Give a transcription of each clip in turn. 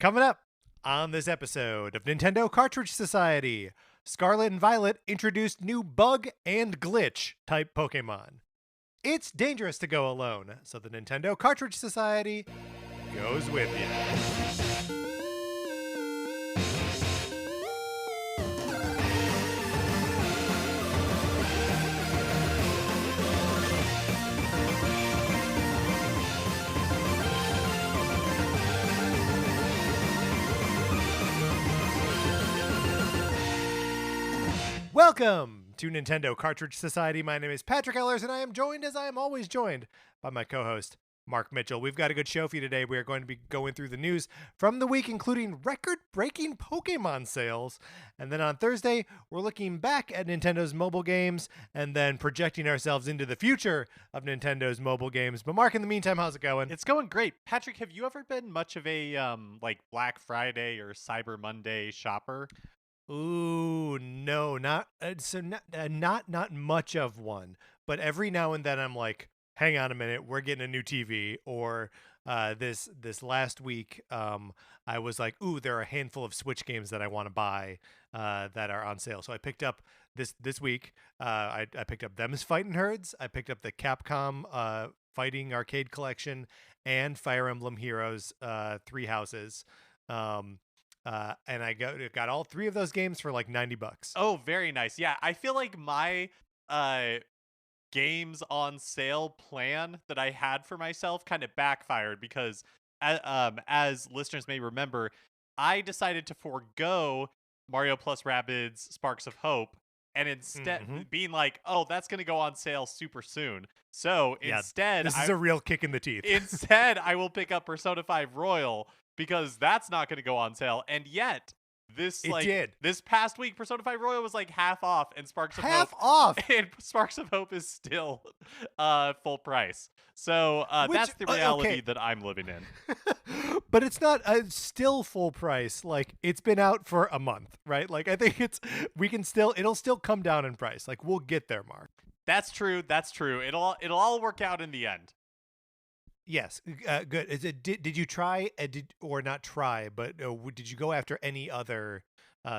Coming up on this episode of Nintendo Cartridge Society, Scarlet and Violet introduced new bug and glitch type Pokemon. It's dangerous to go alone, so the Nintendo Cartridge Society goes with you. Welcome to Nintendo Cartridge Society. My name is Patrick Ellers, and I am joined, as I am always joined, by my co-host, Mark Mitchell. We've got a good show for you today. We are going to be going through the news from the week, including record-breaking Pokemon sales. And then on Thursday, we're looking back at Nintendo's mobile games and then projecting ourselves into the future of Nintendo's mobile games. But Mark, in the meantime, how's it going? It's going great. Patrick, have you ever been much of a like Black Friday or Cyber Monday shopper? Ooh, no, not much of one. But every now and then I'm like, hang on a minute, we're getting a new TV. Or this last week, I was like, ooh, there are a handful of Switch games that I want to buy that are on sale. So I picked up this week. I picked up Them's Fightin' Herds. I picked up the Capcom Fighting Arcade Collection and Fire Emblem Heroes Three Houses. And I got all three of those games for like $90. Oh, very nice. Yeah, I feel like my games on sale plan that I had for myself kind of backfired because, as listeners may remember, I decided to forego Mario plus Rabbids Sparks of Hope and instead being like, oh, that's going to go on sale super soon. So instead, this is a real kick in the teeth. Instead, I will pick up Persona 5 Royal because that's not going to go on sale. And yet, this past week, Persona 5 Royal was like half off, and Sparks of Hope and Sparks of Hope is still full price. So that's the reality that I'm living in. But it's not still full price. Like, it's been out for a month, right? Like, I think it'll still come down in price. Like, we'll get there, Mark. That's true. It'll all work out in the end. Yes, good. Did you try or not try, but did you go after any other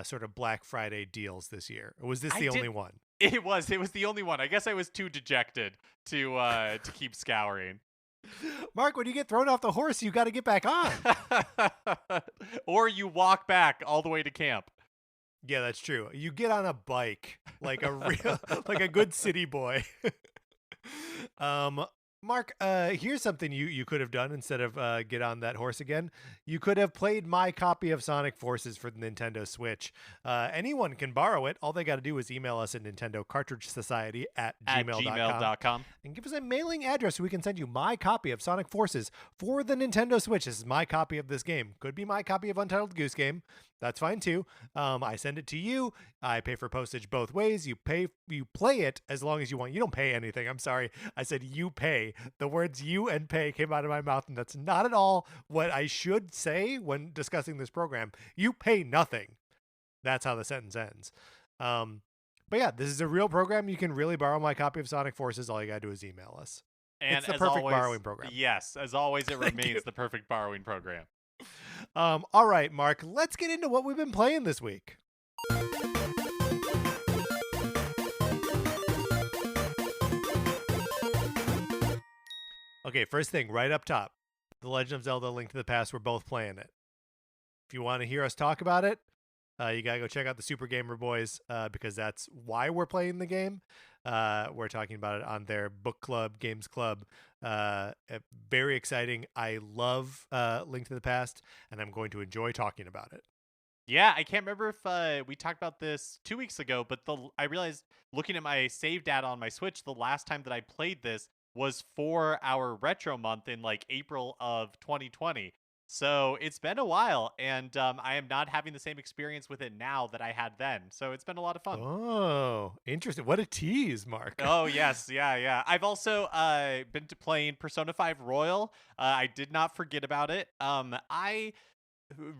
sort of Black Friday deals this year? Or was this the only one? It was the only one. I guess I was too dejected to keep scouring. Mark, when you get thrown off the horse, you got to get back on. Or you walk back all the way to camp. Yeah, that's true. You get on a bike like a good city boy. Mark, here's something you could have done instead of get on that horse again. You could have played my copy of Sonic Forces for the Nintendo Switch. Anyone can borrow it. All they got to do is email us at Nintendo Cartridge Society at gmail.com and give us a mailing address so we can send you my copy of Sonic Forces for the Nintendo Switch. This is my copy of this game. Could be my copy of Untitled Goose Game. That's fine too. I send it to you. I pay for postage both ways. You play it as long as you want. You don't pay anything. I'm sorry. I said you pay. The words you and pay came out of my mouth, and that's not at all what I should say when discussing this program. You pay nothing. That's how the sentence ends. But yeah, this is a real program. You can really borrow my copy of Sonic Forces. All you gotta do is email us. And it's the perfect borrowing program. Yes, as always, it remains the perfect borrowing program. All right, Mark, let's get into what we've been playing this week. Okay, first thing, right up top, The Legend of Zelda: Link to the Past. We're both playing it. If you want to hear us talk about it, you gotta go check out the Super Gamer Boys because that's why we're playing the game. We're talking about it on their book club, games club. Very exciting. I love Link to the Past, and I'm going to enjoy talking about it. Yeah, I can't remember if we talked about this 2 weeks ago, but I realized looking at my save data on my Switch, the last time that I played this was for our retro month in like April of 2020. So it's been a while, and I am not having the same experience with it now that I had then. So it's been a lot of fun. Oh, interesting. What a tease, Mark. Oh, yes. Yeah. I've also been playing Persona 5 Royal. I did not forget about it. I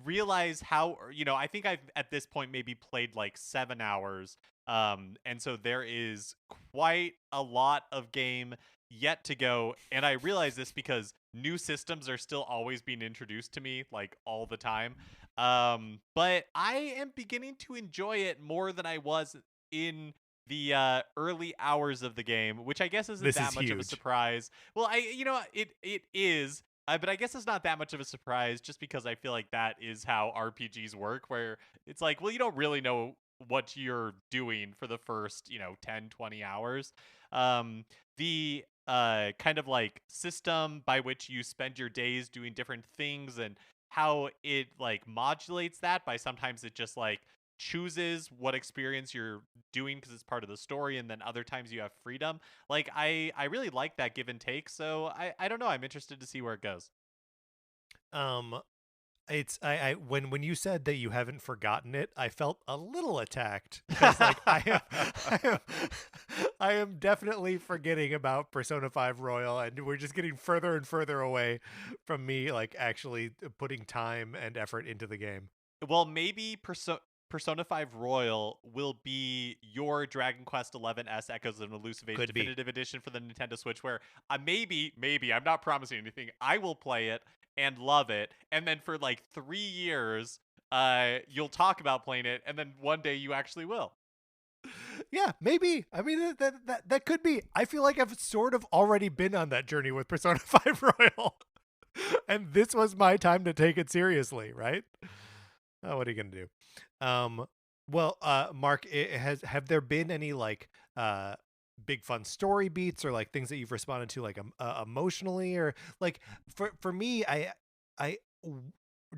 realize how, I think I've at this point maybe played like 7 hours. And so there is quite a lot of game yet to go, and I realize this because new systems are still always being introduced to me, like, all the time. But I am beginning to enjoy it more than I was in the early hours of the game, which I guess isn't This that is much of a huge. surprise. Well, it is, but I guess it's not that much of a surprise just because I feel like that is how RPGs work, where it's like, well, you don't really know what you're doing for the first, 10, 20 hours. Um, the kind of like system by which you spend your days doing different things and how it like modulates that by sometimes it just like chooses what experience you're doing because it's part of the story, and then other times you have freedom. Like I really like that give and take, so I don't know, I'm interested to see where it goes. Um, it's I when you said that you haven't forgotten it, I felt a little attacked because like I am I am definitely forgetting about Persona 5 Royal, and we're just getting further and further away from me like actually putting time and effort into the game. Well, maybe Persona 5 Royal will be your Dragon Quest 11S Echoes of an Elusive Age Could be. definitive edition for the Nintendo Switch, where maybe, I'm not promising anything, I will play it and love it, and then for like 3 years, you'll talk about playing it, and then one day you actually will. Yeah, maybe. I mean, that could be. I feel like I've sort of already been on that journey with Persona 5 Royal. And this was my time to take it seriously, right? Oh, what are you going to do? Well, Mark, have there been any like big fun story beats or like things that you've responded to like emotionally or like for me I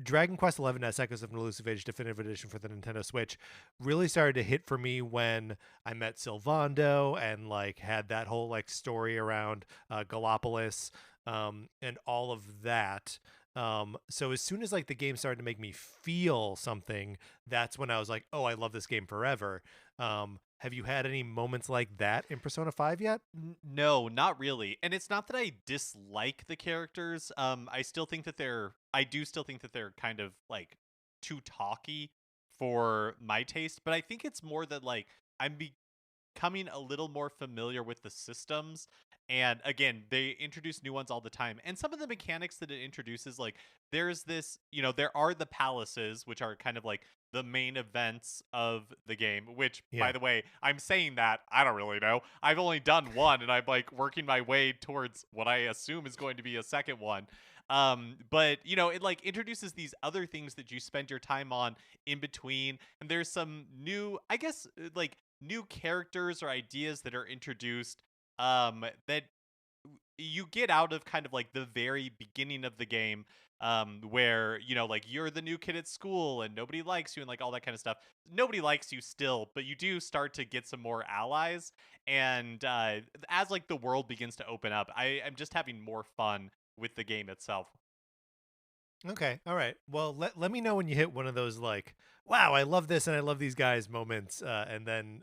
Dragon Quest 11S Echoes of an Elusive Age Definitive Edition for the Nintendo Switch really started to hit for me when I met Sylvando and like had that whole like story around Gallopolis and all of that. So as soon as like the game started to make me feel something, that's when I was like, oh, I love this game forever. Have you had any moments like that in Persona 5 yet? No, not really. And it's not that I dislike the characters. I do still think that they're kind of like too talky for my taste, but I think it's more that like I'm becoming a little more familiar with the systems. And again, they introduce new ones all the time. And some of the mechanics that it introduces, like there's this, there are the palaces, which are kind of like the main events of the game, which by Yeah. the way, I'm saying that, I don't really know. I've only done one and I'm like working my way towards what I assume is going to be a second one. But it like introduces these other things that you spend your time on in between. And there's some new, I guess, like new characters or ideas that are introduced that you get out of kind of like the very beginning of the game, where like you're the new kid at school and nobody likes you and like all that kind of stuff. Nobody likes you still, but you do start to get some more allies, and as like the world begins to open up, I am just having more fun with the game itself. Okay. All right. Well, let me know when you hit one of those like, wow, I love this and I love these guys moments, and then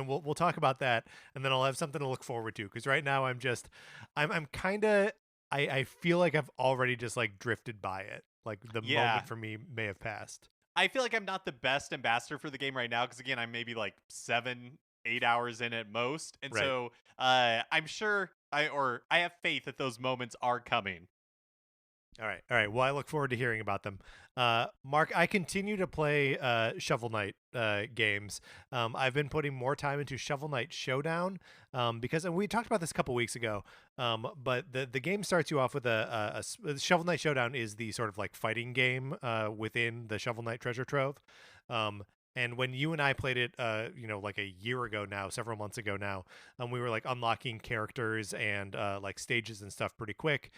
we'll talk about that, and then I'll have something to look forward to. Because right now I'm kind of I feel like I've already just like drifted by it. Like the Yeah, moment for me may have passed. I feel like I'm not the best ambassador for the game right now because again, I'm maybe like 7, 8 hours in at most, and Right. so I'm sure I have faith that those moments are coming. All right. All right. Well, I look forward to hearing about them. Mark, I continue to play Shovel Knight games. I've been putting more time into Shovel Knight Showdown because and we talked about this a couple weeks ago. But the game starts you off with Shovel Knight Showdown is the sort of like fighting game within the Shovel Knight Treasure Trove. And when you and I played it, like a year ago now, several months ago now, we were like unlocking characters and like stages and stuff pretty quick.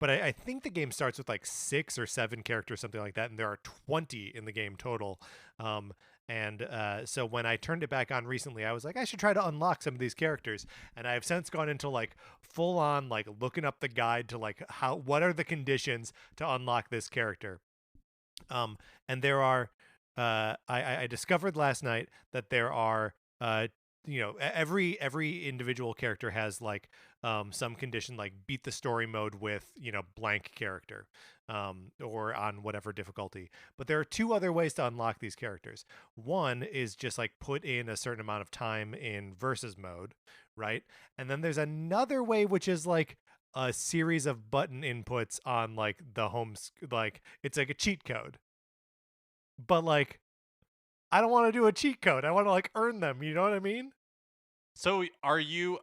But I think the game starts with like 6 or 7 characters, something like that, and there are 20 in the game total. So when I turned it back on recently, I was like, I should try to unlock some of these characters, and I have since gone into like full on like looking up the guide to like what are the conditions to unlock this character. And there are, I discovered last night that there are, every individual character has like some condition like beat the story mode with blank character, or on whatever difficulty. But there are two other ways to unlock these characters. One is just like put in a certain amount of time in versus mode, right? And then there's another way, which is like a series of button inputs on like the like it's like a cheat code. But like I don't want to do a cheat code. I want to like earn them, you know what I mean? So are you?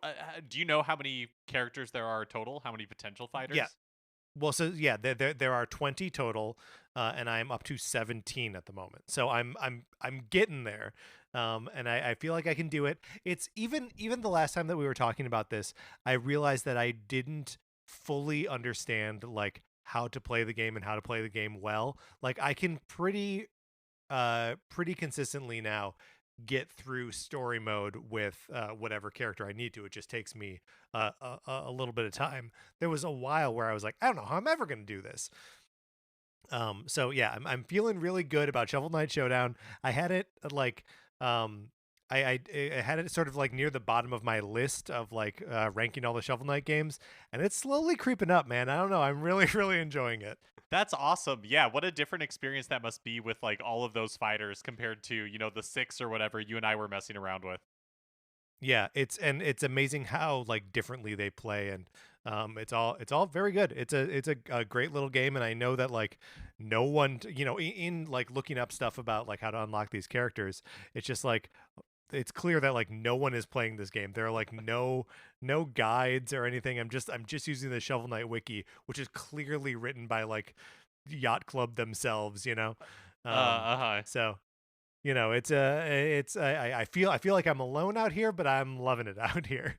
Do you know how many characters there are total? How many potential fighters? Yeah. Well, so yeah, there are 20 total, and I'm up to 17 at the moment. So I'm getting there, and I feel like I can do it. It's even the last time that we were talking about this, I realized that I didn't fully understand like how to play the game and how to play the game well. Like I can pretty consistently now get through story mode with whatever character I need to. It just takes me a little bit of time. There was a while where I was like, I don't know how I'm ever going to do this. So yeah, I'm feeling really good about Shovel Knight Showdown. I had it like I had it sort of like near the bottom of my list of like ranking all the Shovel Knight games, and it's slowly creeping up, man. I don't know. I'm really really enjoying it. That's awesome. Yeah, what a different experience that must be with like all of those fighters compared to, the 6 or whatever you and I were messing around with. Yeah, it's amazing how like differently they play, and it's all very good. It's a great little game, and I know that like no one in like looking up stuff about like how to unlock these characters, it's just like it's clear that like no one is playing this game. There are like no guides or anything. I'm just using the Shovel Knight wiki, which is clearly written by like Yacht Club themselves, So I feel like I'm alone out here, but I'm loving it out here.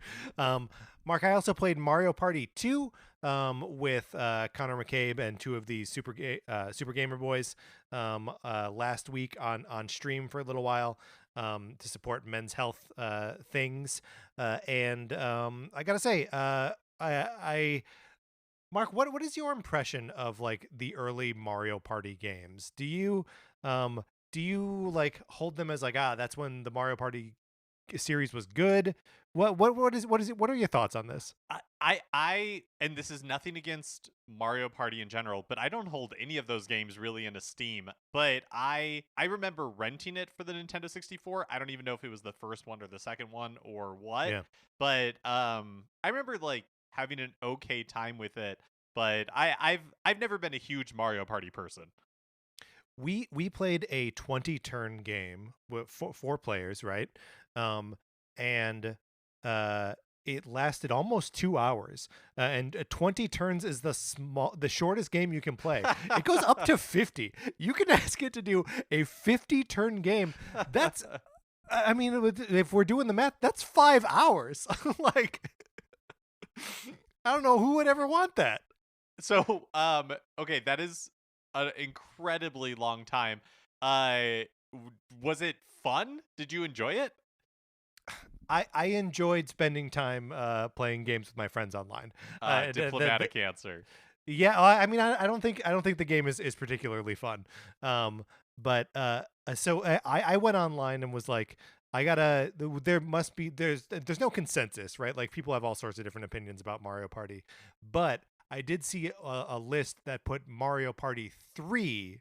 Mark, I also played Mario Party 2 with Connor McCabe and two of the Super Gamer boys last week on stream for a little while, to support men's health things. And I gotta say, I Mark, what is your impression of like the early Mario Party games? Do you like hold them as like, that's when the Mario Party series was good? What are your thoughts on this? And this is nothing against Mario Party in general, but I don't hold any of those games really in esteem. But I remember renting it for the Nintendo 64. I don't even know if it was the first one or the second one or what. Yeah. But I remember like having an okay time with it. But I've never been a huge Mario Party person. We played a 20 turn game with four players, right? And it lasted almost 2 hours. And 20 turns is the shortest game you can play. It goes up to 50. You can ask it to do a 50 turn game. That's, I mean, if we're doing the math, that's 5 hours. Like, I don't know who would ever want that. So, okay, that is an incredibly long time. Was it fun? Did you enjoy it? I enjoyed spending time playing games with my friends online. Diplomatic answer. Yeah, I mean, I don't think the game is particularly fun. But so I went online and was like, there's no consensus, right? Like people have all sorts of different opinions about Mario Party, but I did see a list that put Mario Party 3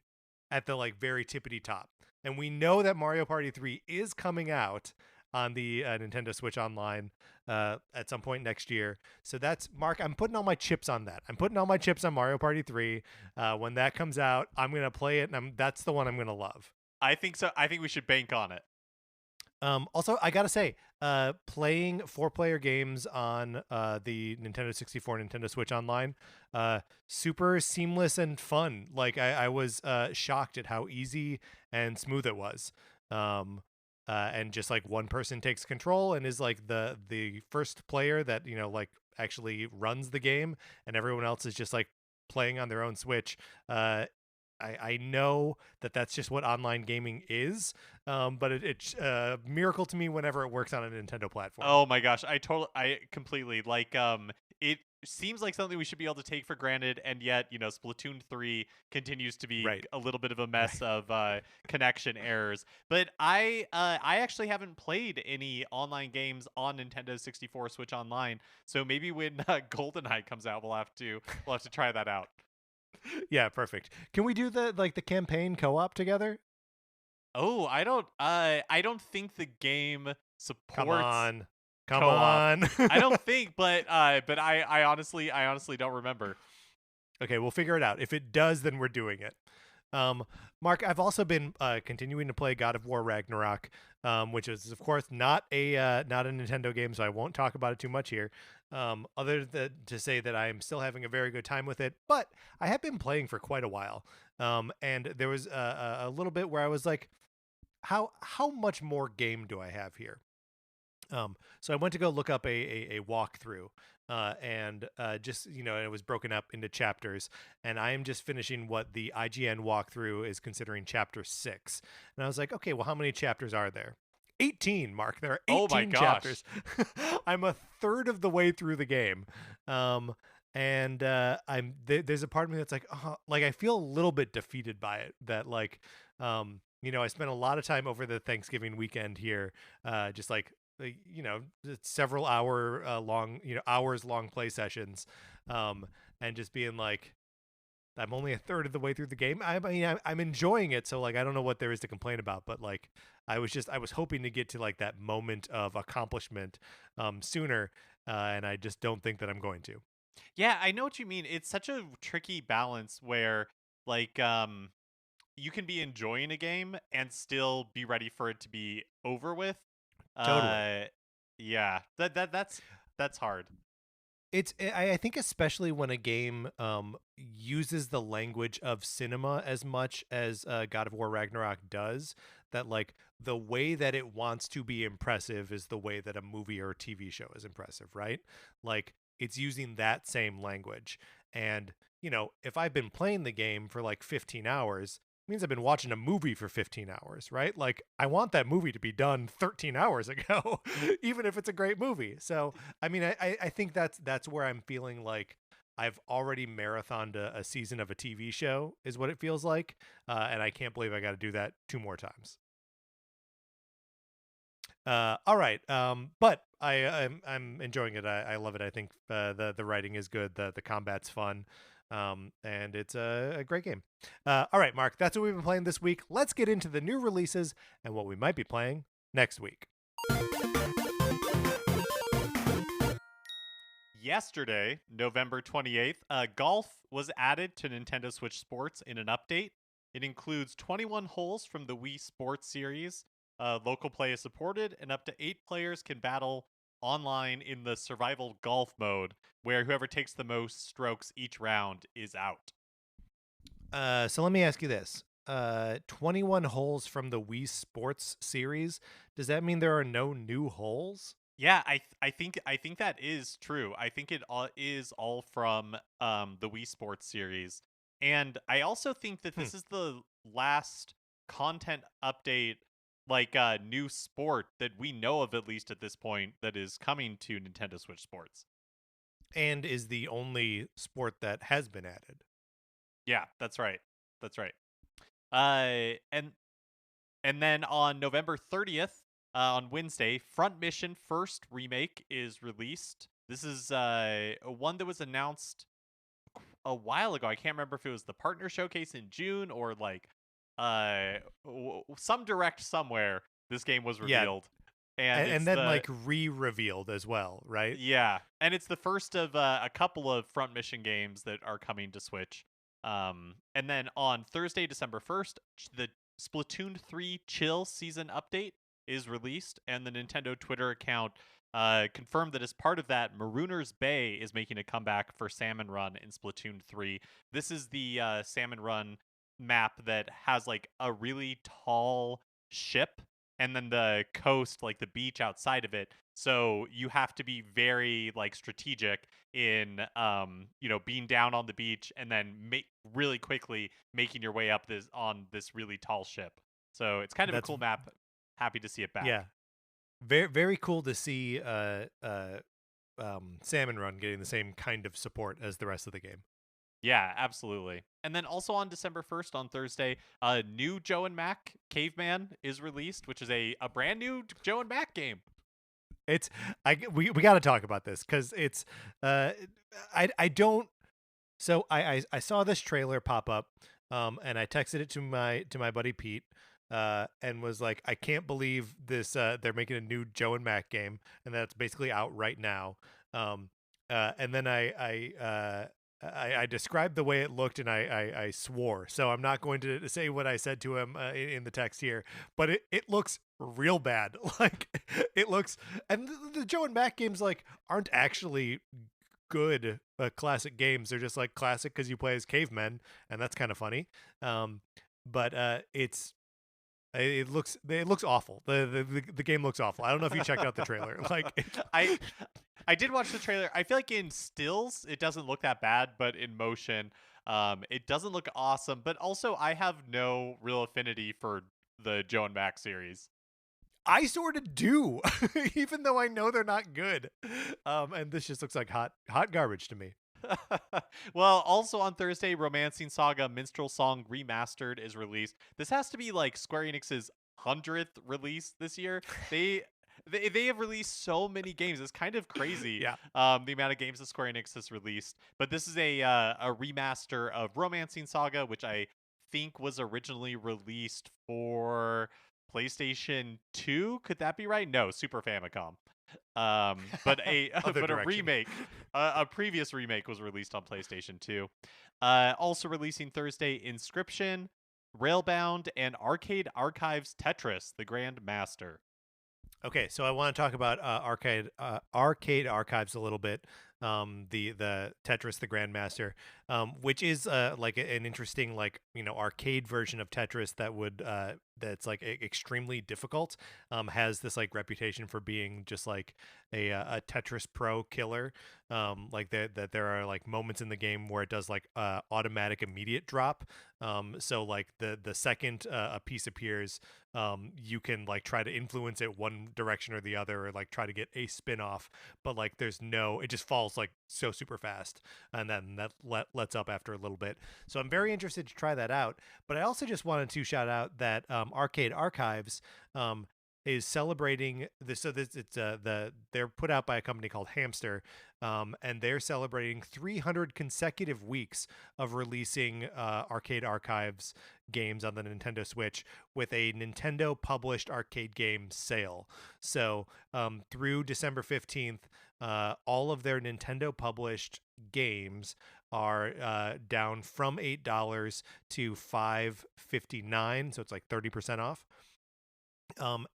at the like very tippity top. And we know that Mario Party 3 is coming out on the Nintendo Switch Online at some point next year. So that's, Mark, I'm putting all my chips on that. I'm putting all my chips on Mario Party 3. When that comes out, I'm going to play it, and that's the one I'm going to love. I think so. I think we should bank on it. Also, I gotta say, playing 4-player games on the Nintendo 64, Nintendo Switch Online, super seamless and fun. Like I was shocked at how easy and smooth it was. And just like one person takes control and is like the first player that like actually runs the game, and everyone else is just like playing on their own Switch. I know that that's just what online gaming is, but it's a miracle to me whenever it works on a Nintendo platform. Oh my gosh, I completely like it. seems like something we should be able to take for granted, and yet, Splatoon 3 continues to be Right. a little bit of a Right. mess of connection errors. But I actually haven't played any online games on Nintendo 64 Switch Online, so maybe when GoldenEye comes out, we'll have to try that out. Yeah, perfect. Can we do the campaign co-op together? Oh, I don't think the game Come supports on. Come co-op. on. I don't think, but I honestly don't remember. Okay, we'll figure it out. If it does, then we're doing it. Um, Mark, I've also been continuing to play God of War Ragnarok, which is of course not a Nintendo game, so I won't talk about it too much here. Other than to say that I am still having a very good time with it, but I have been playing for quite a while. And there was a little bit where I was like, how much more game do I have here? So I went to go look up a walkthrough, and just it was broken up into chapters, and I am just finishing what the IGN walkthrough is considering chapter 6, and I was like, okay, well, how many chapters are there? 18, Mark. There are Oh my 18 gosh. chapters. I'm a third of the way through the game. And there's a part of me that's like, like I feel a little bit defeated by it. That like, I spent a lot of time over the Thanksgiving weekend here, just several hours long play sessions, and just being like, I'm only a third of the way through the game. I mean, I'm enjoying it, so like I don't know what there is to complain about, but like I was hoping to get to like that moment of accomplishment sooner, and I just don't think that I'm going to. Yeah, I know what you mean. It's such a tricky balance where like you can be enjoying a game and still be ready for it to be over with. Totally. Uh yeah. That's hard. I think especially when a game uses the language of cinema as much as God of War Ragnarok does, that like the way that it wants to be impressive is the way that a movie or a TV show is impressive, right? Like it's using that same language. And, if I've been playing the game for like 15 hours, it means I've been watching a movie for 15 hours, right? Like I want that movie to be done 13 hours ago, even if it's a great movie. So I mean, I think that's where I'm feeling like I've already marathoned a season of a TV show is what it feels like, and I can't believe I got to do that two more times. All right, but I'm enjoying it. I love it. I think the writing is good. The combat's fun, and it's a great game. All right, Mark, that's what we've been playing this week. Let's get into the new releases and what we might be playing next week. Yesterday, November 28th, golf was added to Nintendo Switch Sports in an update. It includes 21 holes from the Wii Sports series. Local play is supported, and up to 8 players can battle online in the survival golf mode, where whoever takes the most strokes each round is out. So let me ask you this. 21 holes from the Wii Sports series. Does that mean there are no new holes? Yeah, I think that is true. I think it all is all from the Wii Sports series. And I also think that Hmm. this is the last content update, like new sport that we know of, at least at this point, that is coming to Nintendo Switch Sports. And is the only sport that has been added. Yeah, that's right. That's right. Uh and And then on November 30th, on Wednesday, Front Mission First Remake is released. This is one that was announced a while ago. I can't remember if it was the partner showcase in June or like some direct somewhere this game was Yeah, revealed. And and it's then like re-revealed as well, right? yeah, and it's the first of a couple of Front Mission games that are coming to Switch. And then on Thursday, December 1st, the Splatoon 3 Chill Season Update is released, and the Nintendo Twitter account confirmed that as part of that, Marooner's Bay is making a comeback for Salmon Run in Splatoon 3. This is the Salmon Run map that has like a really tall ship and then the coast, like the beach outside of it. So you have to be very like strategic in being down on the beach and then make really quickly making your way up this really tall ship. So it's kind of a That's cool map. Happy to see it Yeah, back. very very cool to see Salmon Run getting the same kind of support as the rest of the game. Yeah, absolutely. And then also on December 1st, on Thursday, a new Joe and Mac Caveman is released, which is a brand new Joe and Mac game. It's we got to talk about this because it's uh I don't so I saw this trailer pop up, and I texted it to my buddy Pete, and was like, I can't believe this, they're making a new Joe and Mac game, and that's basically out right now. um and then I described the way it looked, and I swore. So I'm not going to say what I said to him, in the text here, but it looks real bad. Like, it looks, and the Joe and Mac games like aren't actually good, classic games. They're just like classic because you play as cavemen, and that's kind of funny. But it looks awful. The game looks awful. I don't know if you checked out the trailer. Like, I I did watch the trailer. I feel like in stills it doesn't look that bad, but in motion, it doesn't look awesome. But also, I have no real affinity for the Joe and Mac series. I sort of do, even though I know they're not good. And this just looks like hot garbage to me. Well, also on Thursday, Romancing Saga Minstrel Song Remastered is released. This has to be like Square Enix's 100th release this year. They have released so many games. It's kind of crazy. Yeah. The amount of games that Square Enix has released. But this is a remaster of Romancing Saga, which I think was originally released for PlayStation 2. Could that be right? No, Super Famicom. But a Other but a direction. remake, a previous remake was released on PlayStation 2. Also releasing Thursday, Inscription, Railbound, and Arcade Archives Tetris: The Grand Master. Okay, so I want to talk about, arcade archives a little bit. The Tetris the Grandmaster, which is, like an interesting, like, arcade version of Tetris that would, that's like extremely difficult. Has this like reputation for being just like a Tetris Pro killer. Like that there are like moments in the game where it does like, automatic immediate drop. So like the second, a piece appears, you can like try to influence it one direction or the other, or like try to get a spin off, but like it just falls like so super fast, and then that lets up after a little bit. So I'm very interested to try that out. But I also just wanted to shout out that, Arcade Archives, is celebrating this. So this it's they're put out by a company called Hamster, and they're celebrating 300 consecutive weeks of releasing, Arcade Archives games on the Nintendo Switch with a Nintendo published arcade game sale. So, through December 15th, all of their Nintendo published games are, down from $8 to $5.59, so it's like 30% off.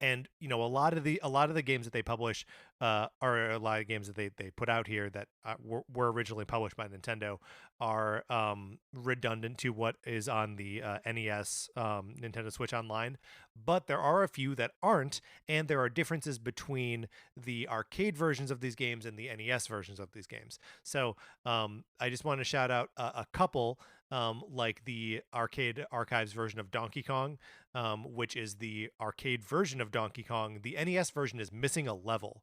And a lot of the games that they publish, are a lot of games that they put out here that, were originally published by Nintendo, are, redundant to what is on the, NES, Nintendo Switch Online. But there are a few that aren't, and there are differences between the arcade versions of these games and the NES versions of these games. So, I just want to shout out a couple, like the Arcade Archives version of Donkey Kong, which is the arcade version of Donkey Kong. The NES version is missing a level.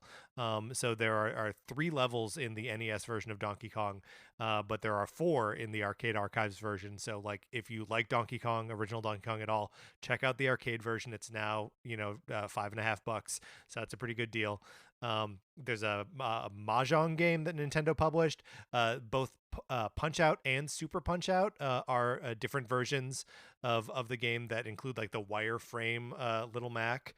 So there are 3 levels in the NES version of Donkey Kong, but there are 4 in the Arcade Archives version. So, like, if you like Donkey Kong, original Donkey Kong at all, check out the arcade version. It's now, $5.50, so that's a pretty good deal. There's a Mahjong game that Nintendo published. Both Punch Out and Super Punch Out, are, different versions of the game that include like the wireframe, Little Mac.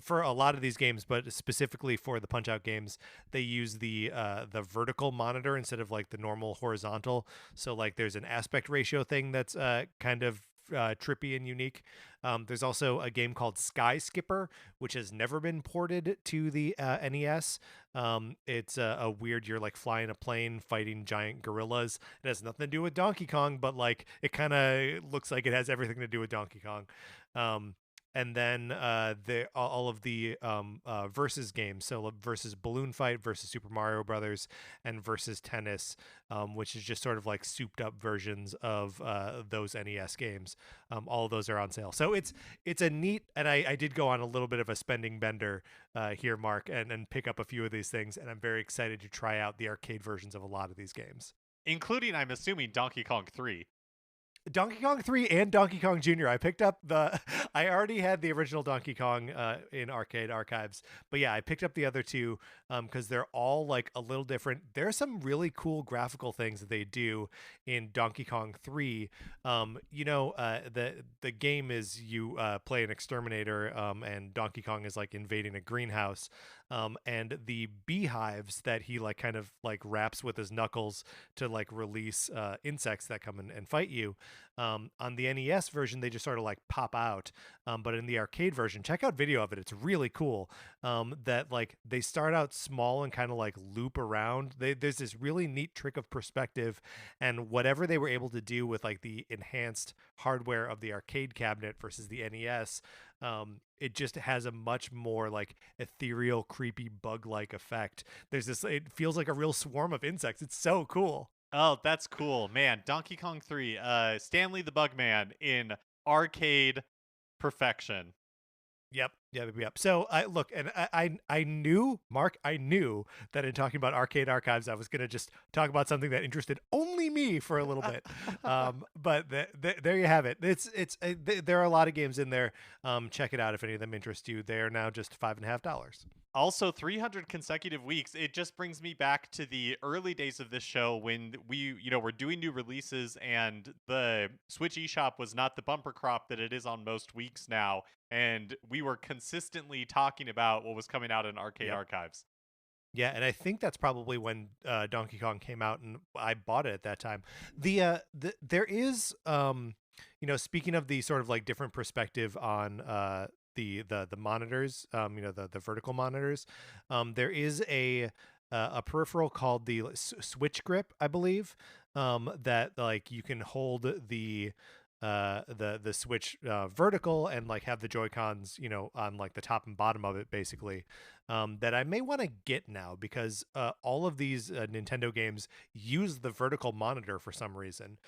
For a lot of these games, but specifically for the Punch Out games, they use the vertical monitor instead of like the normal horizontal. So like there's an aspect ratio thing that's, kind of, trippy and unique. There's also a game called Sky Skipper, which has never been ported to the, NES. It's a weird, you're like flying a plane fighting giant gorillas. It has nothing to do with Donkey Kong, but like it kind of looks like it has everything to do with Donkey Kong. and then all of the versus games, so versus Balloon Fight, versus Super Mario Brothers, and versus Tennis, which is just sort of like souped up versions of those NES games. All of those are on sale, so it's a neat. And I did go on a little bit of a spending bender here, Mark, and pick up a few of these things, and I'm very excited to try out the arcade versions of a lot of these games. Including, I'm assuming, Donkey Kong 3. Donkey Kong 3 and Donkey Kong Jr. I picked up I already had the original Donkey Kong in arcade archives, but yeah, I picked up the other two because they're all like a little different. There's some really cool graphical things that they do in Donkey Kong 3. The game is you play an exterminator, and Donkey Kong is like invading a greenhouse, and the beehives that he like kind of like wraps with his knuckles to like release insects that come in and fight you. On the NES version, they just sort of like pop out. But in the arcade version, check out video of it. It's really cool. That like they start out small and kind of like loop around. There's this really neat trick of perspective, and whatever they were able to do with like the enhanced hardware of the arcade cabinet versus the NES, it just has a much more like ethereal, creepy, bug-like effect. It feels like a real swarm of insects. It's so cool. Oh, that's cool, man. Donkey Kong 3, Stanley the Bugman in arcade perfection. Yep. So I knew, Mark, I knew that in talking about arcade archives, I was going to just talk about something that interested only me for a little bit. But there you have it. There are a lot of games in there. Check it out if any of them interest you. They are now just $5.50. Also, 300 consecutive weeks. It just brings me back to the early days of this show when we're doing new releases, and the Switch eShop was not the bumper crop that it is on most weeks now. And we were consistently talking about what was coming out in arcade archives. Yeah, and I think that's probably when Donkey Kong came out, and I bought it at that time. There is, speaking of the sort of like different perspective on the monitors, the vertical monitors, there is a peripheral called the Switch Grip, I believe, that like you can hold the Switch vertical and like have the Joy-Cons on like the top and bottom of it basically, that I may want to get now because all of these Nintendo games use the vertical monitor for some reason,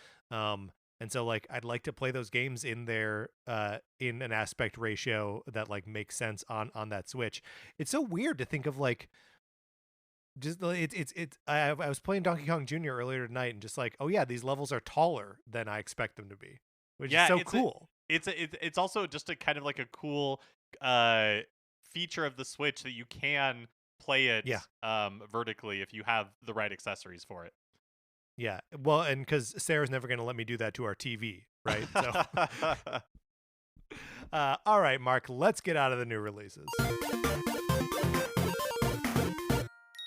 and so like I'd like to play those games in their in an aspect ratio that like makes sense on that Switch. It's so weird to think of like just I was playing Donkey Kong Jr. earlier tonight and just like, oh yeah, these levels are taller than I expect them to be, which is so cool. It's also just a kind of like a cool feature of the Switch that you can play it vertically if you have the right accessories for it. Yeah, well, and because Sarah's never going to let me do that to our TV, right? So, all right, Mark, let's get out of the new releases.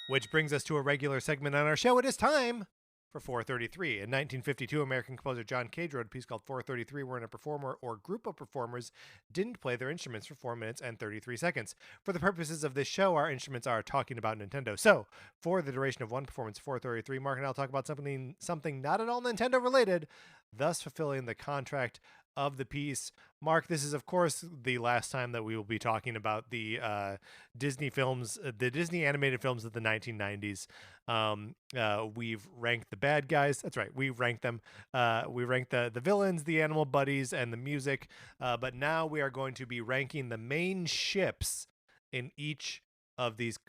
Which brings us to a regular segment on our show. It is time for 433. In 1952, American composer John Cage wrote a piece called 433, wherein a performer or group of performers didn't play their instruments for 4 minutes and 33 seconds. For the purposes of this show, our instruments are talking about Nintendo. So, for the duration of one performance, 433, Mark and I'll talk about something not at all Nintendo related, thus fulfilling the contract of the piece. Mark, this is of course the last time that we will be talking about the Disney films, the Disney animated films of the 1990s. We've ranked the bad guys. That's right, we ranked them. We ranked the villains, the animal buddies, and the music. But now we are going to be ranking the main ships in each of these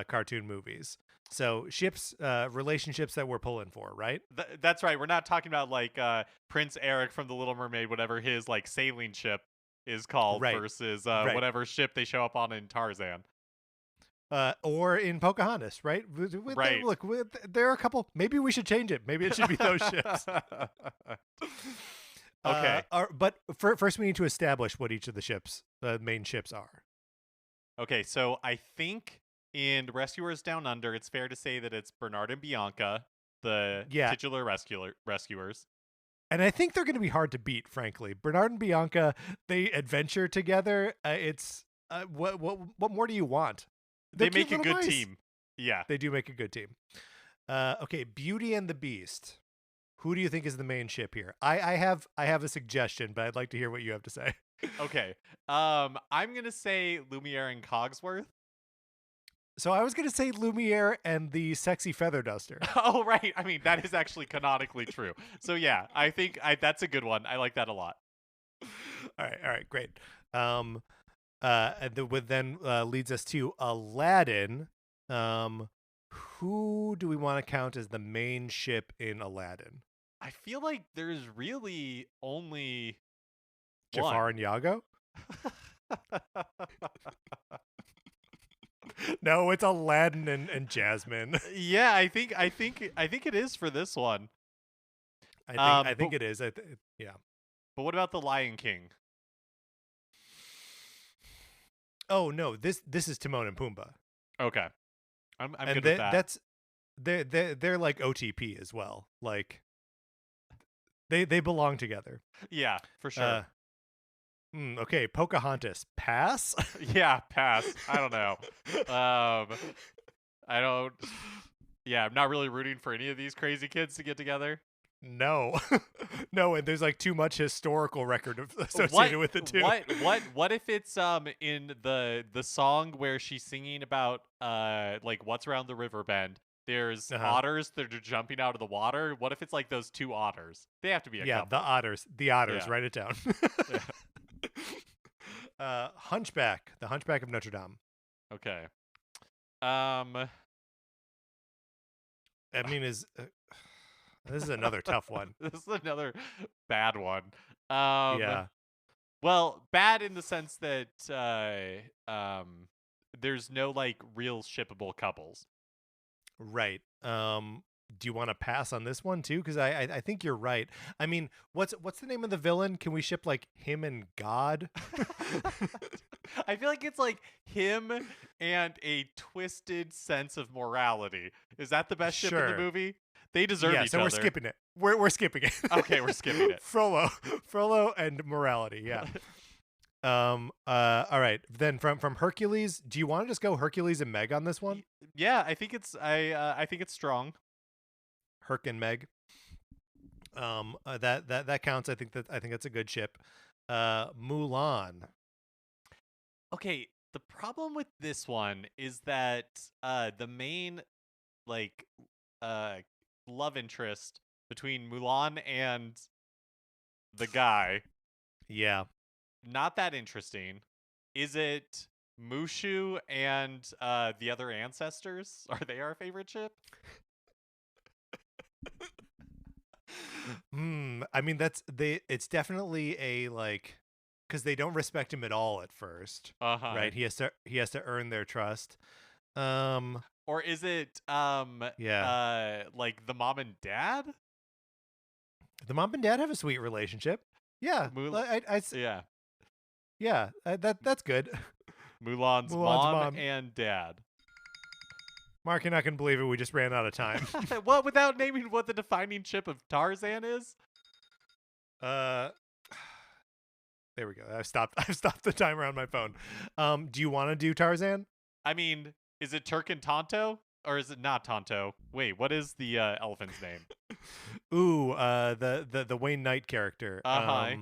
cartoon movies. So ships, relationships that we're pulling for, right? That's right. We're not talking about like Prince Eric from The Little Mermaid, whatever his like sailing ship is called, right. Versus whatever ship they show up on in Tarzan. Or in Pocahontas, right? Right. Look, there are a couple. Maybe we should change it. Maybe it should be those ships. Okay. But first, we need to establish what each of the ships, the main ships, are. Okay, so I think in Rescuers Down Under, it's fair to say that it's Bernard and Bianca, the titular rescuers. And I think they're going to be hard to beat, frankly. Bernard and Bianca, they adventure together. It's what more do you want? They make a good team. Yeah, they do make a good team. Okay, Beauty and the Beast. Who do you think is the main ship here? I have a suggestion, but I'd like to hear what you have to say. Okay. I'm gonna say Lumiere and Cogsworth. So I was gonna say Lumiere and the sexy feather duster. Oh, right. I mean, that is actually canonically true. So yeah, I think that's a good one. I like that a lot. All right, great. And then leads us to Aladdin. Who do we want to count as the main ship in Aladdin? I feel like there's really only Jafar and Iago? No, it's Aladdin and Jasmine. Yeah, I think it is for this one. I think it is. Yeah. But what about the Lion King? Oh no, this is Timon and Pumbaa. Okay, I'm and good with that. They're like OTP as well. Like they belong together. Yeah, for sure. Okay, Pocahontas, pass. Yeah, pass. I don't know. I don't. Yeah, I'm not really rooting for any of these crazy kids to get together. No, no, and there's like too much historical record associated with it too. What if it's in the song where she's singing about like what's around the river bend? There's otters that are jumping out of the water. What if it's like those two otters? They have to be a couple. The otters. Yeah. Write it down. Yeah. Hunchback, the Hunchback of Notre Dame. Okay. I mean, this is another tough one. This is another bad one. Yeah. Well, bad in the sense that there's no like real shippable couples. Right. Do you want to pass on this one too? Because I think you're right. I mean, what's the name of the villain? Can we ship like him and God? I feel like it's like him and a twisted sense of morality. Is that the best ship in the movie? They deserve each other. Yeah, so we're skipping it. We're skipping it. Okay, we're skipping it. Frollo and morality. Yeah. All right. Then from Hercules, do you want to just go Hercules and Meg on this one? Yeah, I think it's I think it's strong. Herc and Meg. That counts. I think that's a good ship. Mulan. Okay, the problem with this one is that the main like love interest between Mulan and the guy, yeah, not that interesting. Is it Mushu and the other ancestors? Are they our favorite ship? I mean, it's definitely a like, because they don't respect him at all at first. Right? He has to earn their trust. Or is it like the mom and dad? The mom and dad have a sweet relationship. Yeah. Yeah, that's good. Mulan's mom and dad. Mark, you're not going to believe it. We just ran out of time. What, without naming what the defining chip of Tarzan is? There we go. I've stopped the timer on my phone. Do you want to do Tarzan? I mean, is it Turk and Tonto? Or is it not Tonto? Wait, what is the elephant's name? Ooh, the Wayne Knight character. I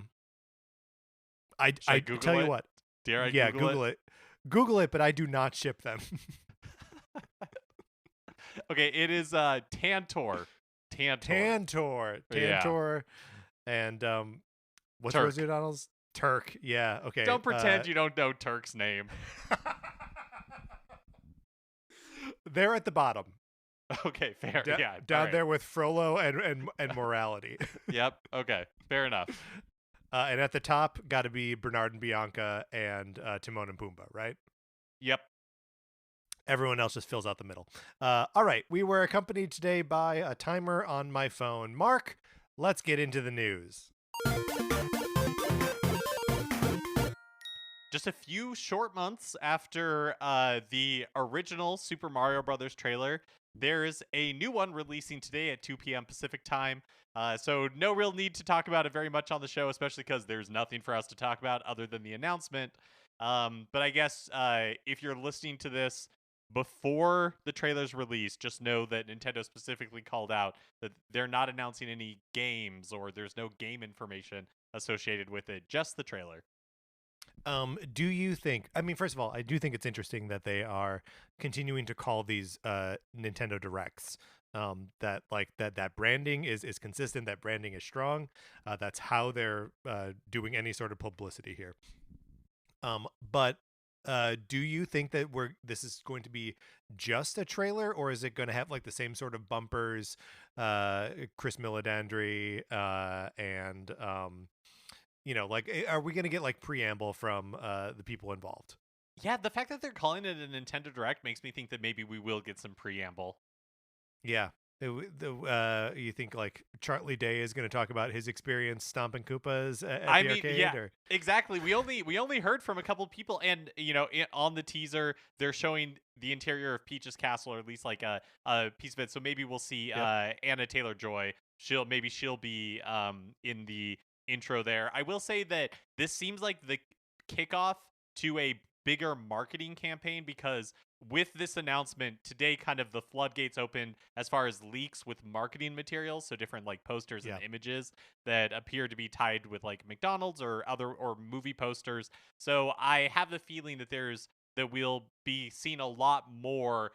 tell you what. Dare I Google it? Google it, but I do not ship them. Okay, it is Tantor. Tantor. Yeah. And what's Turk. Rosie O'Donnell's? Turk. Yeah, okay. Don't pretend you don't know Turk's name. They're at the bottom. Okay, fair. Down there with Frollo and morality. Yep. Okay, fair enough. And at the top, got to be Bernard and Bianca and Timon and Pumbaa, right? Yep. Everyone else just fills out the middle. All right, we were accompanied today by a timer on my phone. Mark, let's get into the news. Just a few short months after the original Super Mario Brothers trailer, there's a new one releasing today at 2 p.m. Pacific time. So no real need to talk about it very much on the show, especially because there's nothing for us to talk about other than the announcement. But I guess if you're listening to this before the trailer's release, just know that Nintendo specifically called out that they're not announcing any games or there's no game information associated with it, just the trailer. Do you think, I mean, first of all, I do think it's interesting that they are continuing to call these Nintendo Directs. That like that branding is consistent, that branding is strong. That's how they're doing any sort of publicity here. But do you think that this is going to be just a trailer, or is it going to have like the same sort of bumpers, Chris Milladandri, and like are we going to get like preamble from the people involved? Yeah, the fact that they're calling it a Nintendo Direct makes me think that maybe we will get some preamble. Yeah. You think like Charlie Day is going to talk about his experience stomping Koopas at I the mean, arcade? yeah, Or exactly. We only heard from a couple people, and on the teaser, they're showing the interior of Peach's castle, or at least like a piece of it. So maybe we'll see yep. Anna Taylor-Joy. She'll be in the intro there. I will say that this seems like the kickoff to a bigger marketing campaign, because with this announcement today, kind of the floodgates opened as far as leaks with marketing materials, so different like posters and Yeah. images that appear to be tied with like McDonald's or other or movie posters. So I have the feeling that we'll be seeing a lot more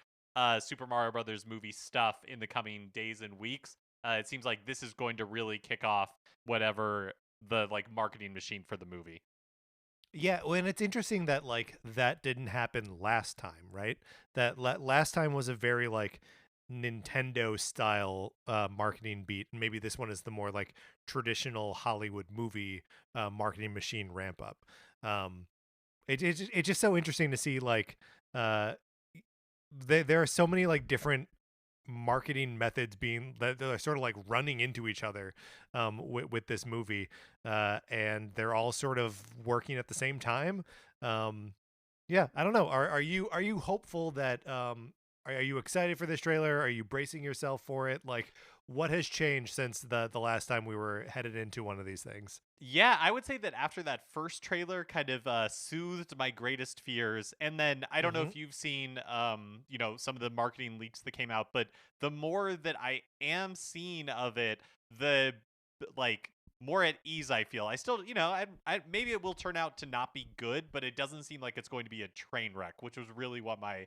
Super Mario Brothers movie stuff in the coming days and weeks. It seems like this is going to really kick off whatever the like marketing machine for the movie. Yeah, well, and it's interesting that like that didn't happen last time, right? That last time was a very like Nintendo style marketing beat, and maybe this one is the more like traditional Hollywood movie marketing machine ramp up. Um, it's just so interesting to see like uh, there are so many like different marketing methods being that they're sort of like running into each other with this movie, and they're all sort of working at the same time. um yeah, I don't know, are you hopeful that are you excited for this trailer? Are you bracing yourself for it? Like, what has changed since the last time we were headed into one of these things? Yeah, I would say that after that first trailer kind of soothed my greatest fears. And then I don't know Mm-hmm. if you've seen some of the marketing leaks that came out, but the more that I am seeing of it, the like more at ease I feel. I still, I maybe it will turn out to not be good, but it doesn't seem like it's going to be a train wreck, which was really what my,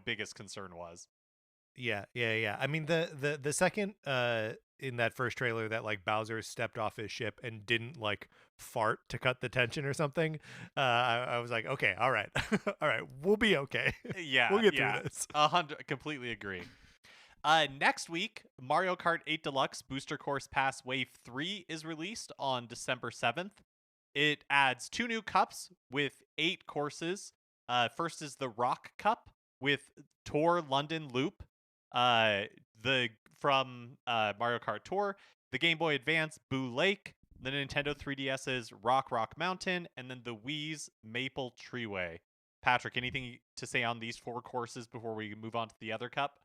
biggest concern was. Yeah. I mean, the second in that first trailer that like Bowser stepped off his ship and didn't like fart to cut the tension or something, I was like, okay, all right, all right, we'll be okay. We'll Yeah, get through yeah. this. 100 completely agree. Next week, Mario Kart 8 Deluxe Booster Course Pass Wave 3 is released on December 7th. It adds 2 new cups with 8 courses. First is the Rock Cup with Tour London Loop, uh, the from Mario Kart Tour, the Game Boy Advance Boo Lake, the Nintendo 3DS's Rock Mountain, and then the Wii's Maple Treeway. Patrick, anything to say on these 4 courses before we move on to the other cup?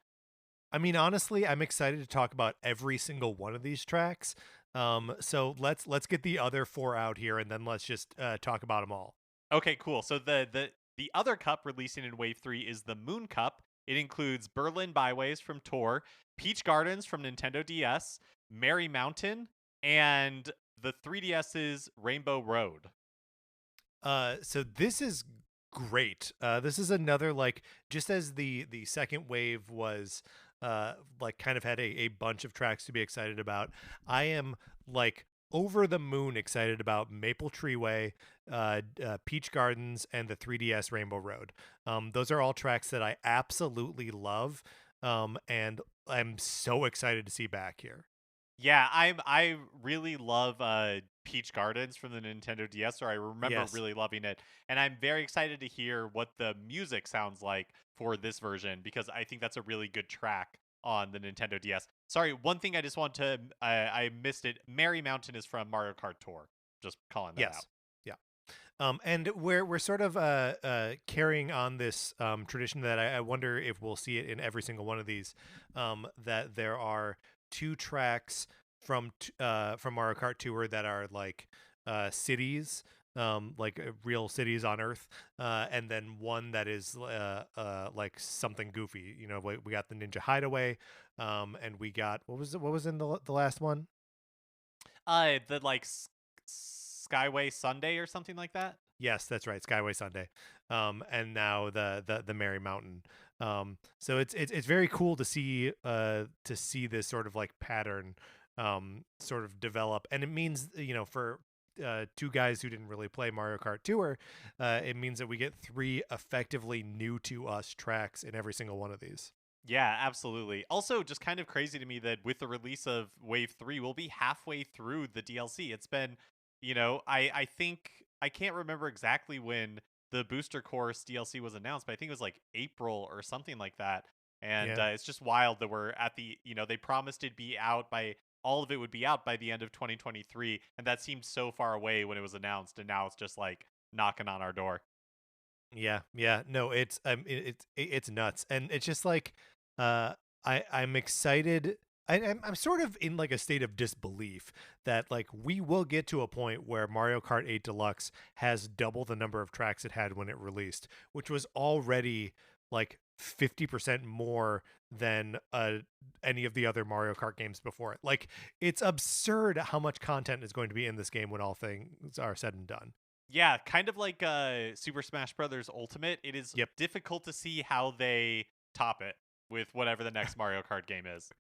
I mean, honestly, I'm excited to talk about every single one of these tracks. So let's get the other four out here, and then let's just talk about them all. Okay, cool. So the other cup releasing in Wave 3 is the Moon Cup. It includes Berlin Byways from Tour, Peach Gardens from Nintendo DS, Merry Mountain, and the 3DS's Rainbow Road. So this is great. This is another like, just as the second wave was like kind of had a bunch of tracks to be excited about. I am like over the moon excited about Maple Treeway, Peach Gardens, and the 3DS Rainbow Road. Those are all tracks that I absolutely love, and I'm so excited to see back here. Yeah, I really love Peach Gardens from the Nintendo DS, or I remember Yes. really loving it, and I'm very excited to hear what the music sounds like for this version, because I think that's a really good track on the Nintendo DS. Sorry, one thing I just want to I missed it. Merry Mountain is from Mario Kart Tour. Just calling that out. Yes. Yeah. And we're sort of carrying on this tradition that I wonder if we'll see it in every single one of these. That there are two tracks from Mario Kart Tour that are like cities. like real cities on Earth, and then one that is like something goofy. You know, we got the Ninja Hideaway, and we got what was in the last one? The like Skyway Sunday or something like that. Yes, that's right, Skyway Sunday, and now the Merry Mountain. So it's very cool to see this sort of like pattern sort of develop, and it means for two guys who didn't really play Mario Kart Tour, it means that we get three effectively new to us tracks in every single one of these. Yeah, absolutely. Also, just kind of crazy to me that with the release of Wave 3, we'll be halfway through the DLC. It's been, I think, I can't remember exactly when the Booster Course DLC was announced, but I think it was like April or something like that. And Yeah. it's just wild that we're at they promised it'd be out all of it would be out by the end of 2023. And that seemed so far away when it was announced. And now it's just like knocking on our door. Yeah, yeah. No, it's nuts, and it's just like I'm excited. I'm sort of in like a state of disbelief that like we will get to a point where Mario Kart 8 Deluxe has double the number of tracks it had when it released, which was already like 50% more than any of the other Mario Kart games before it. Like it's absurd how much content is going to be in this game when all things are said and done. Yeah, kind of like Super Smash Brothers Ultimate. It is Yep. difficult to see how they top it with whatever the next Mario Kart game is.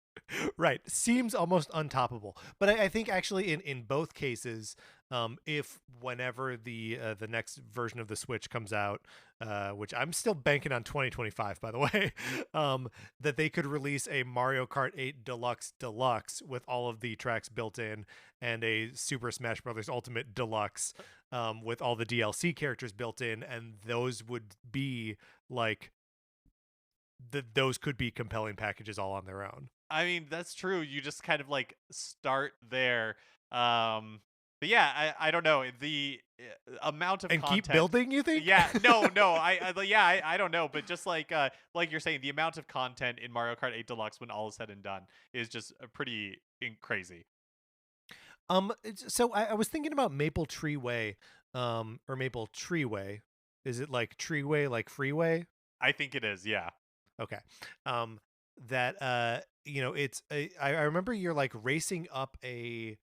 Right, seems almost untoppable, but I think actually in both cases, if whenever the next version of the Switch comes out, which I'm still banking on 2025 by the way, that they could release a Mario Kart 8 Deluxe with all of the tracks built in, and a Super Smash Brothers Ultimate Deluxe with all the DLC characters built in, and those would be like those could be compelling packages all on their own. I mean, that's true. You just kind of like start there. But yeah, I don't know. The amount of And keep content. building, you think? Yeah, no. I don't know, but just like you're saying, the amount of content in Mario Kart 8 Deluxe when all is said and done is just pretty crazy. So I was thinking about Maple Tree Way, or Maple Tree Way. Is it like Treeway, like freeway? I think it is. Yeah. Okay. Um, that I remember you're like racing up a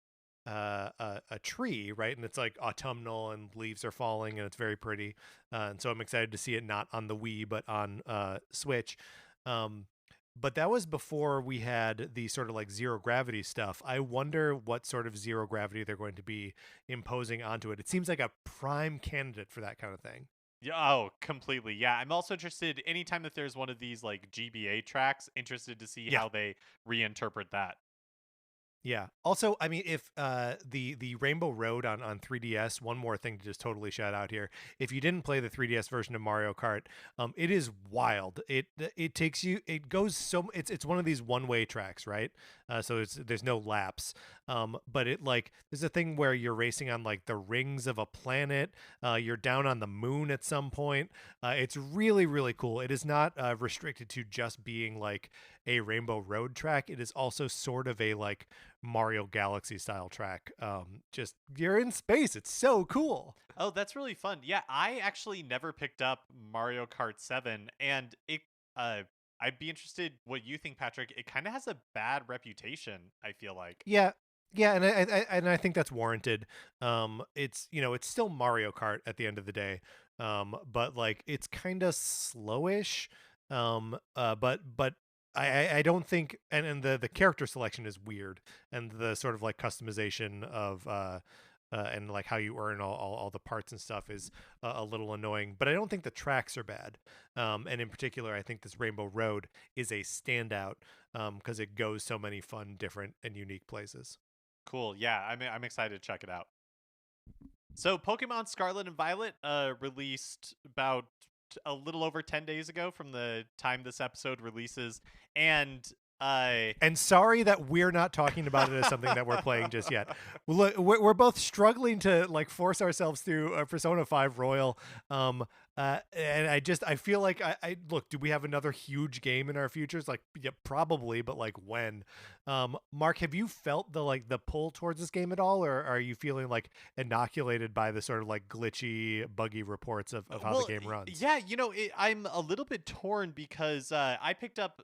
tree, right? And it's like autumnal and leaves are falling and it's very pretty. And so I'm excited to see it not on the Wii but on Switch. Um, but that was before we had the sort of like zero gravity stuff. I wonder what sort of zero gravity they're going to be imposing onto it. It seems like a prime candidate for that kind of thing. Yeah, oh, completely. Yeah, I'm also interested anytime that there's one of these like GBA tracks, interested to see Yeah. how they reinterpret that. Yeah. Also, I mean, if the Rainbow Road on 3DS, one more thing to just totally shout out here. If you didn't play the 3DS version of Mario Kart, it is wild. It takes you. It goes so. It's one of these one-way tracks, right? So there's no laps. But it like there's a thing where you're racing on like the rings of a planet. You're down on the moon at some point. It's really really cool. It is not restricted to just being like a Rainbow Road track. It is also sort of a like Mario Galaxy style track. Just you're in space. It's so cool. Oh, that's really fun. Yeah, I actually never picked up Mario Kart 7 and it I'd be interested what you think, Patrick. It kind of has a bad reputation, I feel like. Yeah. Yeah, and I think that's warranted. It's it's still Mario Kart at the end of the day, but like it's kind of slowish. But I don't think, and the character selection is weird, and the sort of like customization of and like how you earn all the parts and stuff is a little annoying. But I don't think the tracks are bad. And in particular, I think this Rainbow Road is a standout because it goes so many fun, different, and unique places. Cool. Yeah, I'm excited to check it out. So, Pokemon Scarlet and Violet released about a little over 10 days ago from the time this episode releases, and And sorry that we're not talking about it as something that we're playing just yet. Look, we're both struggling to like force ourselves through Persona 5 Royal. And I feel like I look, do we have another huge game in our futures? Like, yeah, probably, but like when? Mark, have you felt the pull towards this game at all, or are you feeling like inoculated by the sort of like glitchy, buggy reports of how the Well, game runs? yeah, I'm a little bit torn because I picked up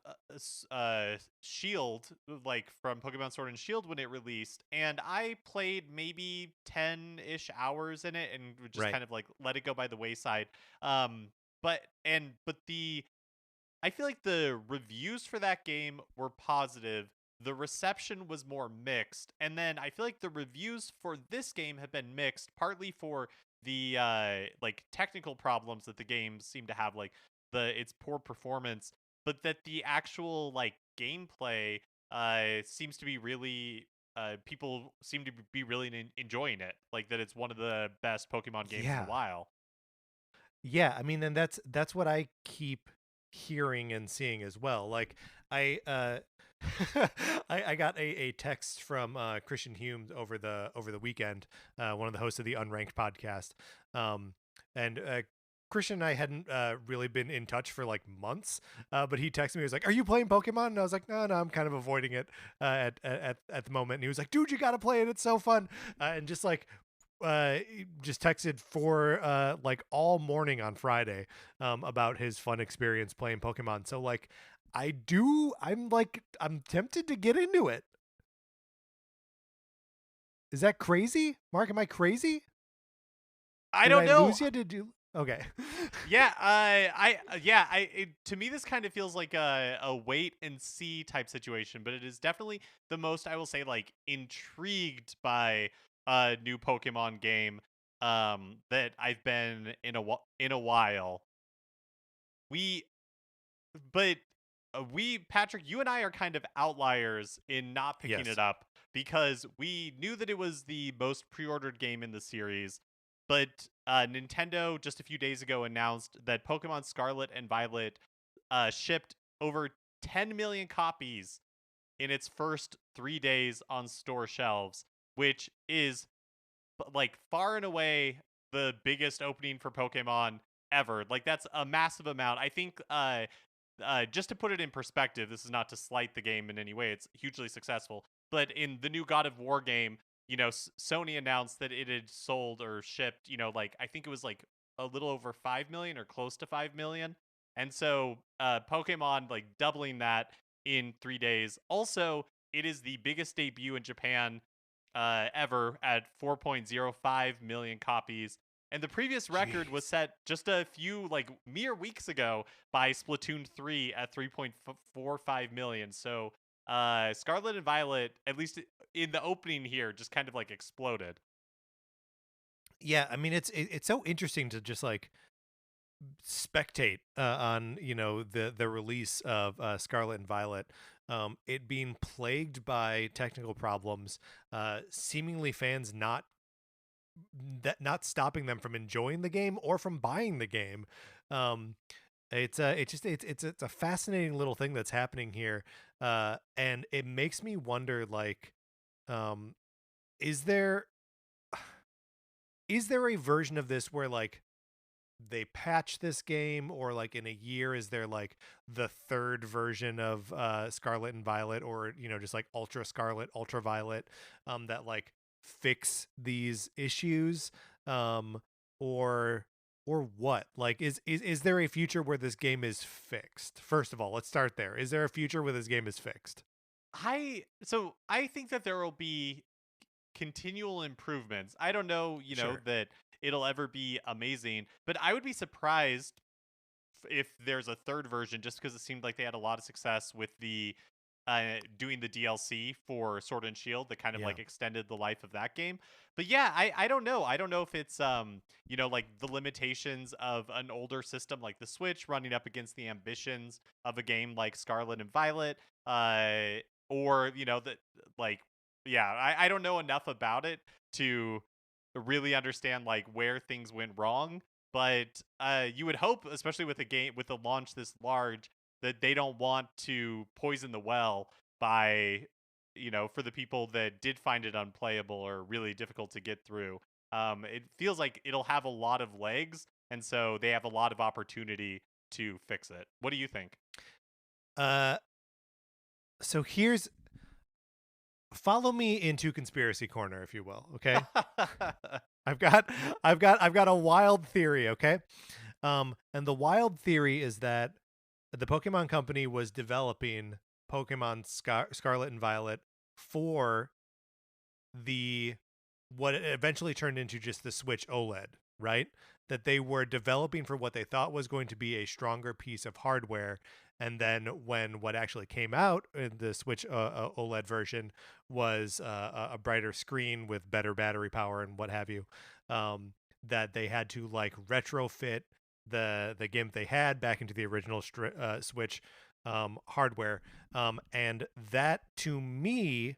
Shield, like from Pokemon Sword and Shield when it released, and I played maybe 10-ish hours in it and would just Right. kind of like let it go by the wayside. Um, but I feel like the reviews for that game were positive. The reception was more mixed. And then I feel like the reviews for this game have been mixed, partly for the like technical problems that the game seemed to have, like its poor performance, but that the actual like gameplay seems to be really people seem to be really enjoying it. Like that it's one of the best Pokemon games in a Yeah. while. Yeah, I mean, and that's what I keep hearing and seeing as well. Like I I got a text from Christian Humes over the weekend, one of the hosts of the Unranked podcast. Um and Christian and I hadn't really been in touch for like months, but he texted me. He was like, "Are you playing Pokemon?" And I was like, "No, no, I'm kind of avoiding it at the moment." And he was like, "Dude, you got to play it. It's so fun." And just texted for like all morning on Friday about his fun experience playing Pokemon. So like I'm tempted to get into it. Is that crazy? Mark, am I crazy? I Did don't I know. lose you? Did you? Okay. Yeah, to me this kind of feels like a wait and see type situation, but it is definitely the most I will say like intrigued by a new Pokemon game that I've been in a while. We but we Patrick, you and I are kind of outliers in not picking Yes. it up because we knew that it was the most pre-ordered game in the series, but Nintendo just a few days ago announced that Pokemon Scarlet and Violet shipped over 10 million copies in its first 3 days on store shelves, which is like far and away the biggest opening for Pokemon ever. Like that's a massive amount. I think just to put it in perspective, this is not to slight the game in any way. It's hugely successful. But in the new God of War game, Sony announced that it had sold or shipped, like I think it was like a little over 5 million or close to 5 million. And so Pokemon like doubling that in 3 days. Also, it is the biggest debut in Japan ever at 4.05 million copies. And the previous record was Jeez. set just a few like mere weeks ago by Splatoon 3 at 3.45 million. So Scarlet and Violet, at least in the opening here, just kind of like exploded. Yeah, I mean it's so interesting to just like spectate on the release of Scarlet and Violet, it being plagued by technical problems, seemingly fans not stopping them from enjoying the game or from buying the game. Um, it's a fascinating little thing that's happening here, and it makes me wonder like, um, is there is there a version of this where like they patch this game, or like in a year is there like the third version of Scarlet and Violet, or just like Ultra Scarlet, Ultra Violet, that like fix these issues, um or what? Like is there a future where this game is fixed? First of all, let's start there. Is there a future where this game is fixed? I think that there will be continual improvements. I don't know, Sure. that it'll ever be amazing, but I would be surprised if there's a third version just because it seemed like they had a lot of success with the doing the DLC for Sword and Shield that kind of Yeah. like extended the life of that game. But yeah, I don't know. I don't know if it's like the limitations of an older system like the Switch running up against the ambitions of a game like Scarlet and Violet, uh, or that like yeah, I don't know enough about it to really understand like where things went wrong. But you would hope, especially with a game with a launch this large, that they don't want to poison the well by, for the people that did find it unplayable or really difficult to get through. It feels like it'll have a lot of legs, and so they have a lot of opportunity to fix it. What do you think? Uh, so here's follow me into conspiracy corner, if you will. Okay, I've got I've got a wild theory. Okay, and the wild theory is that the Pokemon Company was developing Pokemon Scarlet and Violet for the what eventually turned into just the Switch OLED, right? That they were developing for what they thought was going to be a stronger piece of hardware. And then when what actually came out in the Switch OLED version was a brighter screen with better battery power and what have you, that they had to like retrofit the gimp they had back into the original Switch hardware. And that to me,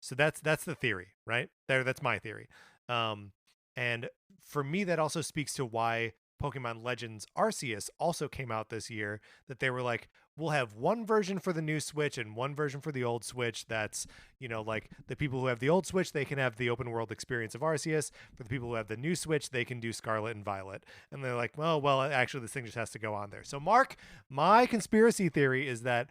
so that's the theory, right? That's my theory. Um, and for me, that also speaks to why Pokemon Legends Arceus also came out this year. That they were like, we'll have one version for the new Switch and one version for the old Switch. That's, like the people who have the old Switch, they can have the open world experience of Arceus. For the people who have the new Switch, they can do Scarlet and Violet. And they're like, well, actually, this thing just has to go on there. So, Mark, my conspiracy theory is that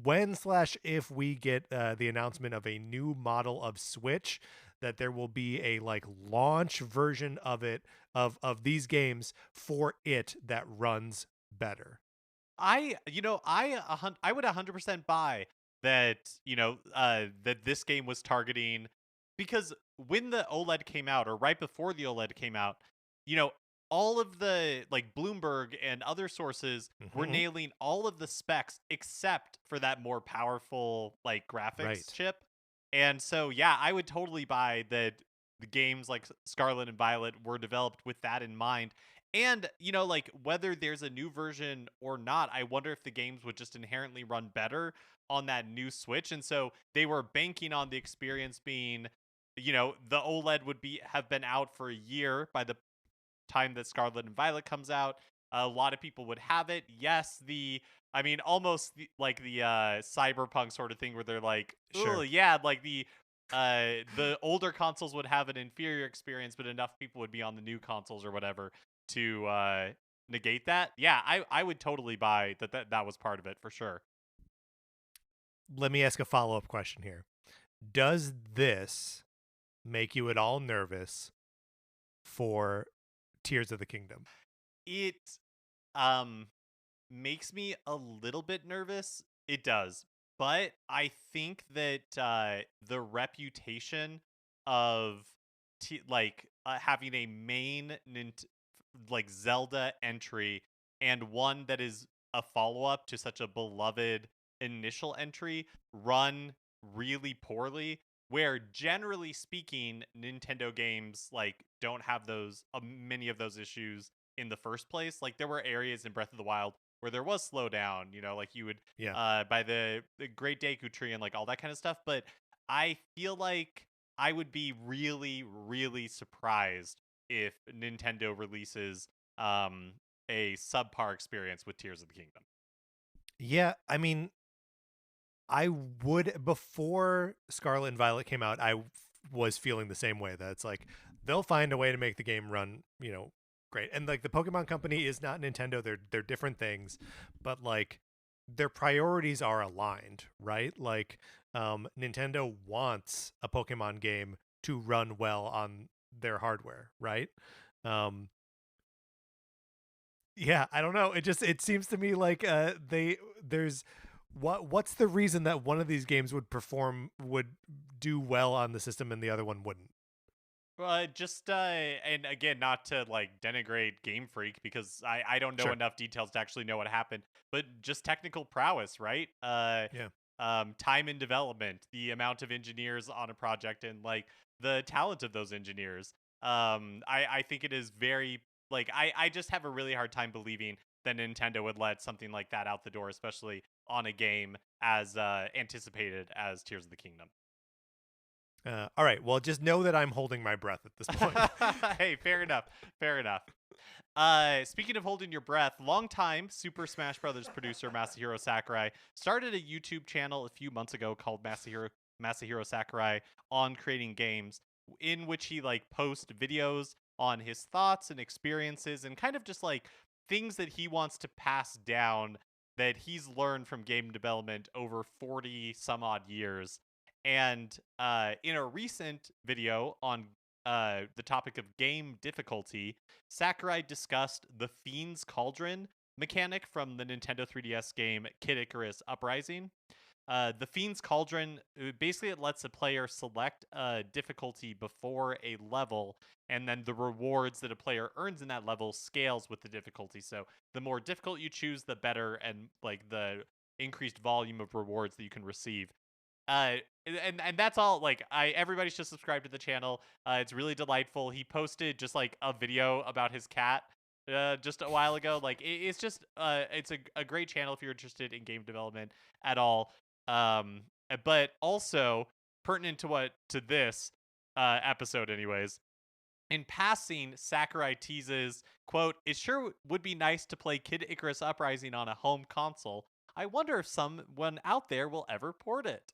when/if we get the announcement of a new model of Switch, that there will be a like launch version of it of these games for it that runs better. I would 100% buy that, that this game was targeting, because when the OLED came out, or right before the OLED came out, you know, all of the like Bloomberg and other sources were Hmm. nailing all of the specs except for that more powerful like graphics Right. chip. And so yeah, I would totally buy that the games like Scarlet and Violet were developed with that in mind. And, like whether there's a new version or not, I wonder if the games would just inherently run better on that new Switch. And so they were banking on the experience being, the OLED would have been out for a year by the time that Scarlet and Violet comes out. A lot of people would have it. Yes, almost like the cyberpunk sort of thing where they're like, oh Sure. yeah, like the older consoles would have an inferior experience, but enough people would be on the new consoles or whatever to negate that. Yeah, I would totally buy that was part of it for sure. Let me ask a follow-up question here. Does this make you at all nervous for Tears of the Kingdom? It um makes me a little bit nervous. It does. But I think that the reputation of having a main like Zelda entry, and one that is a follow-up to such a beloved initial entry run really poorly, where generally speaking Nintendo games like don't have those many of those issues in the first place. Like there were areas in Breath of the Wild where there was slowdown, like you would Yeah. by the Great Deku Tree and like all that kind of stuff. But I feel like I would be really, really surprised if Nintendo releases a subpar experience with Tears of the Kingdom. Yeah, I mean, I would before Scarlet and Violet came out, was feeling the same way that it's like they'll find a way to make the game run, great. And like the Pokemon Company is not Nintendo, they're different things, but like their priorities are aligned, right? Like Nintendo wants a Pokemon game to run well on their hardware, right? Um yeah, I don't know. It seems to me like there's what's the reason that one of these games would do well on the system and the other one wouldn't? Just and again, not to like denigrate Game Freak, because I don't know Sure. enough details to actually know what happened, but just technical prowess, right? Yeah. Time in development, the amount of engineers on a project, and like the talent of those engineers. I think it is very like I just have a really hard time believing that Nintendo would let something like that out the door, especially on a game as anticipated as Tears of the Kingdom. All right. Well, just know that I'm holding my breath at this point. Hey, fair enough. Fair enough. Speaking of holding your breath, longtime Super Smash Brothers producer Masahiro Sakurai started a YouTube channel a few months ago called Masahiro Sakurai on creating games, in which he like posts videos on his thoughts and experiences and kind of just like things that he wants to pass down that he's learned from game development over 40 some odd years. And in a recent video on the topic of game difficulty, Sakurai discussed the Fiend's Cauldron mechanic from the Nintendo 3DS game Kid Icarus Uprising. The Fiend's Cauldron, basically it lets a player select a difficulty before a level, and then the rewards that a player earns in that level scales with the difficulty. So the more difficult you choose, the better, and like the increased volume of rewards that you can receive. And that's all. Like, everybody should subscribe to the channel. It's really delightful. He posted just like a video about his cat just a while ago. Like, it's just it's a great channel if you're interested in game development at all. But also pertinent to this episode, anyways. In passing, Sakurai teases, quote, "It sure would be nice to play Kid Icarus Uprising on a home console. I wonder if someone out there will ever port it."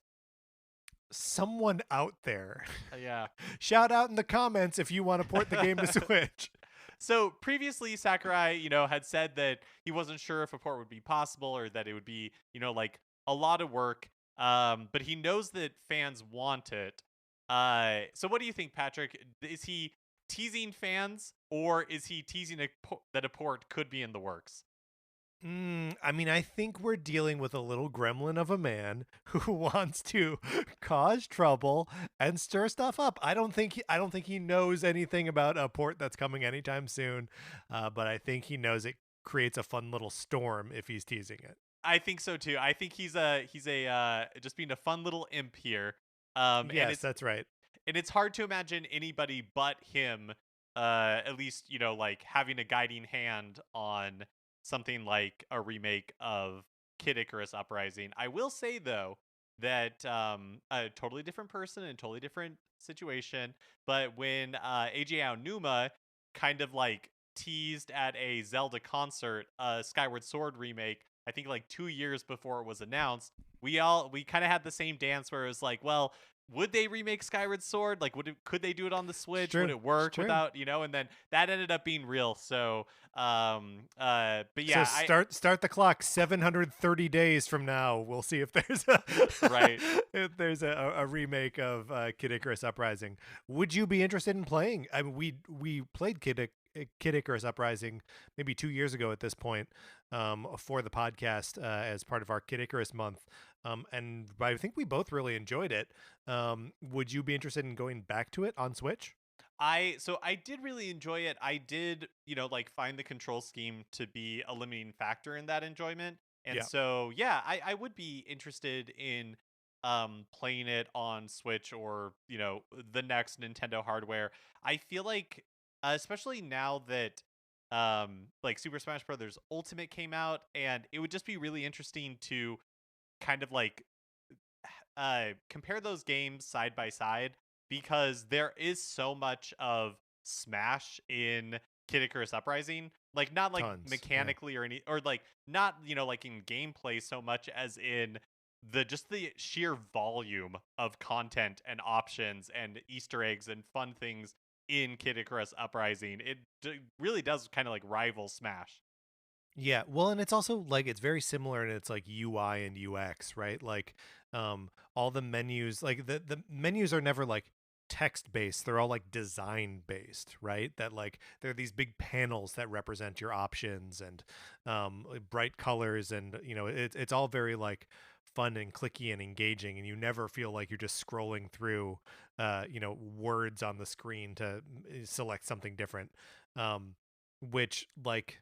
Someone out there. Yeah. Shout out in the comments if you want to port the game to Switch. So previously, Sakurai, had said that he wasn't sure if a port would be possible or that it would be, like a lot of work. But he knows that fans want it. So what do you think, Patrick? Is he teasing fans, or is he teasing that a port could be in the works? I mean, I think we're dealing with a little gremlin of a man who wants to cause trouble and stir stuff up. I don't think he knows anything about a port that's coming anytime soon, but I think he knows it creates a fun little storm if he's teasing it. I think so too. I think he's just being a fun little imp here. Yes, that's right. And it's hard to imagine anybody but him, at least like having a guiding hand on something like a remake of Kid Icarus Uprising. I will say though that a totally different person and totally different situation, but when AJ Aonuma kind of like teased at a Zelda concert, Skyward Sword remake, I think like 2 years before it was announced, we kind of had the same dance where it was like, well, would they remake Skyward Sword? Like, could they do it on the Switch? Would it work without, and then that ended up being real. So, but yeah. So start the clock 730 days from now. We'll see if there's a remake of Kid Icarus Uprising. Would you be interested in playing? I mean, we played Kid Icarus Uprising maybe 2 years ago at this point for the podcast as part of our Kid Icarus month. And I think we both really enjoyed it. Would you be interested in going back to it on Switch? I did really enjoy it. I did, like find the control scheme to be a limiting factor in that enjoyment. And so, yeah, I would be interested in playing it on Switch or, the next Nintendo hardware. I feel like, especially now that like Super Smash Brothers Ultimate came out, and it would just be really interesting to kind of like compare those games side by side, because there is so much of Smash in Kid Icarus Uprising, like not like Tons, mechanically or like not like in gameplay so much as in the sheer volume of content and options and Easter eggs and fun things in Kid Icarus Uprising. It really does kind of like rival Smash. Yeah, well, and it's also like it's very similar in its like UI and UX, right? Like all the menus, like the menus are never like text based. They're all like design based, right? That like there are these big panels that represent your options and like, bright colors, and it's all very like fun and clicky and engaging, and you never feel like you're just scrolling through words on the screen to select something different, which like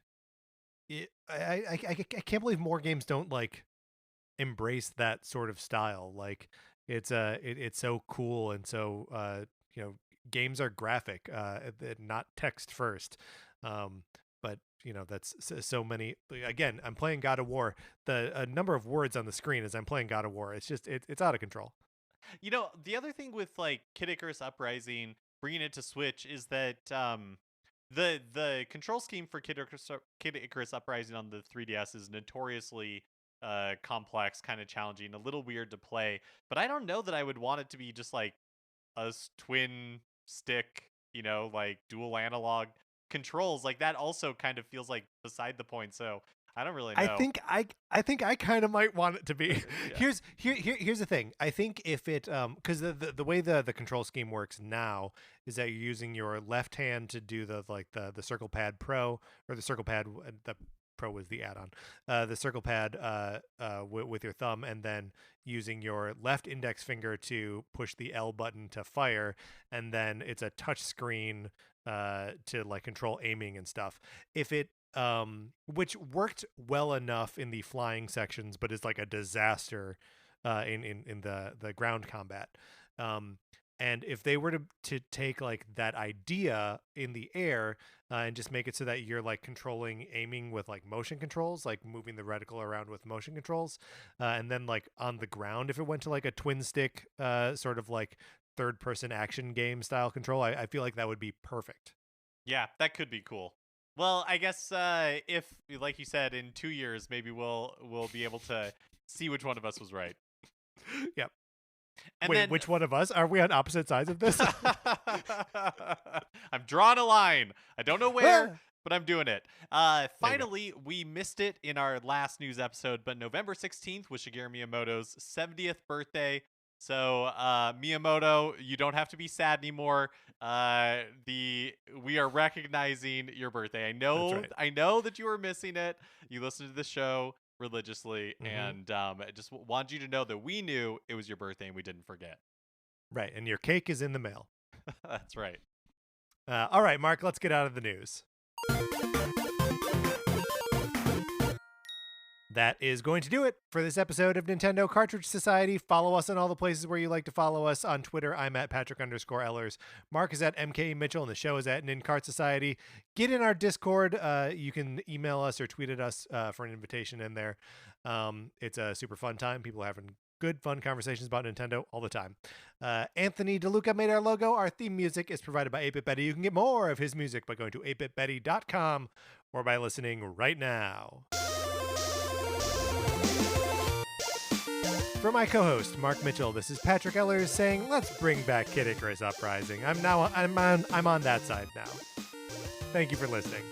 I can't believe more games don't like embrace that sort of style. Like it's it's so cool, and so games are graphic, not text first. But that's so many. Again, I'm playing God of War. The number of words on the screen as I'm playing God of War, it's just it's out of control. The other thing with like Kid Icarus Uprising, bringing it to Switch, is that the control scheme for Kid Icarus Uprising on the 3DS is notoriously complex, kind of challenging, a little weird to play. But I don't know that I would want it to be just like a twin stick like dual analog controls, like that also kind of feels like beside the point. So I don't really know. I think I kind of might want it to be. Yeah. Here's the thing. I think if it because the way the control scheme works now is that you're using your left hand to do the Circle Pad Pro, or the Circle Pad, the Pro was the add-on, the Circle Pad with your thumb, and then using your left index finger to push the L button to fire, and then it's a touch screen to like control aiming and stuff. If it which worked well enough in the flying sections, but is like a disaster in the ground combat. And if they were to take like that idea in the air and just make it so that you're like controlling aiming with like motion controls, like moving the reticle around with motion controls, and then like on the ground, if it went to like a twin stick sort of like third person action game style control, I feel like that would be perfect. Yeah, that could be cool. Well, I guess if, like you said, in 2 years, maybe we'll be able to see which one of us was right. Yep. And Wait, then, which one of us? Are we on opposite sides of this? I'm drawing a line. I don't know where, but I'm doing it. Finally, we missed it in our last news episode, but November 16th was Shigeru Miyamoto's 70th birthday. So Miyamoto, you don't have to be sad anymore. We are recognizing your birthday. I know that you were missing it. You listened to the show religiously, and I just wanted you to know that we knew it was your birthday and we didn't forget. Right, and your cake is in the mail. That's right. All right, Mark, let's get out of the news. That is going to do it for this episode of Nintendo Cartridge Society. Follow us on all the places where you like to follow us. On Twitter, I'm at Patrick_Ellers. Mark is at MK Mitchell, and the show is at Nincart Society. Get in our Discord. You can email us or tweet at us for an invitation in there. It's a super fun time. People are having good, fun conversations about Nintendo all the time. Anthony DeLuca made our logo. Our theme music is provided by 8-Bit Betty. You can get more of his music by going to 8bitbetty.com or by listening right now. For my co-host Mark Mitchell, this is Patrick Ellers saying, "Let's bring back Kid Icarus Uprising." I'm on that side now. Thank you for listening.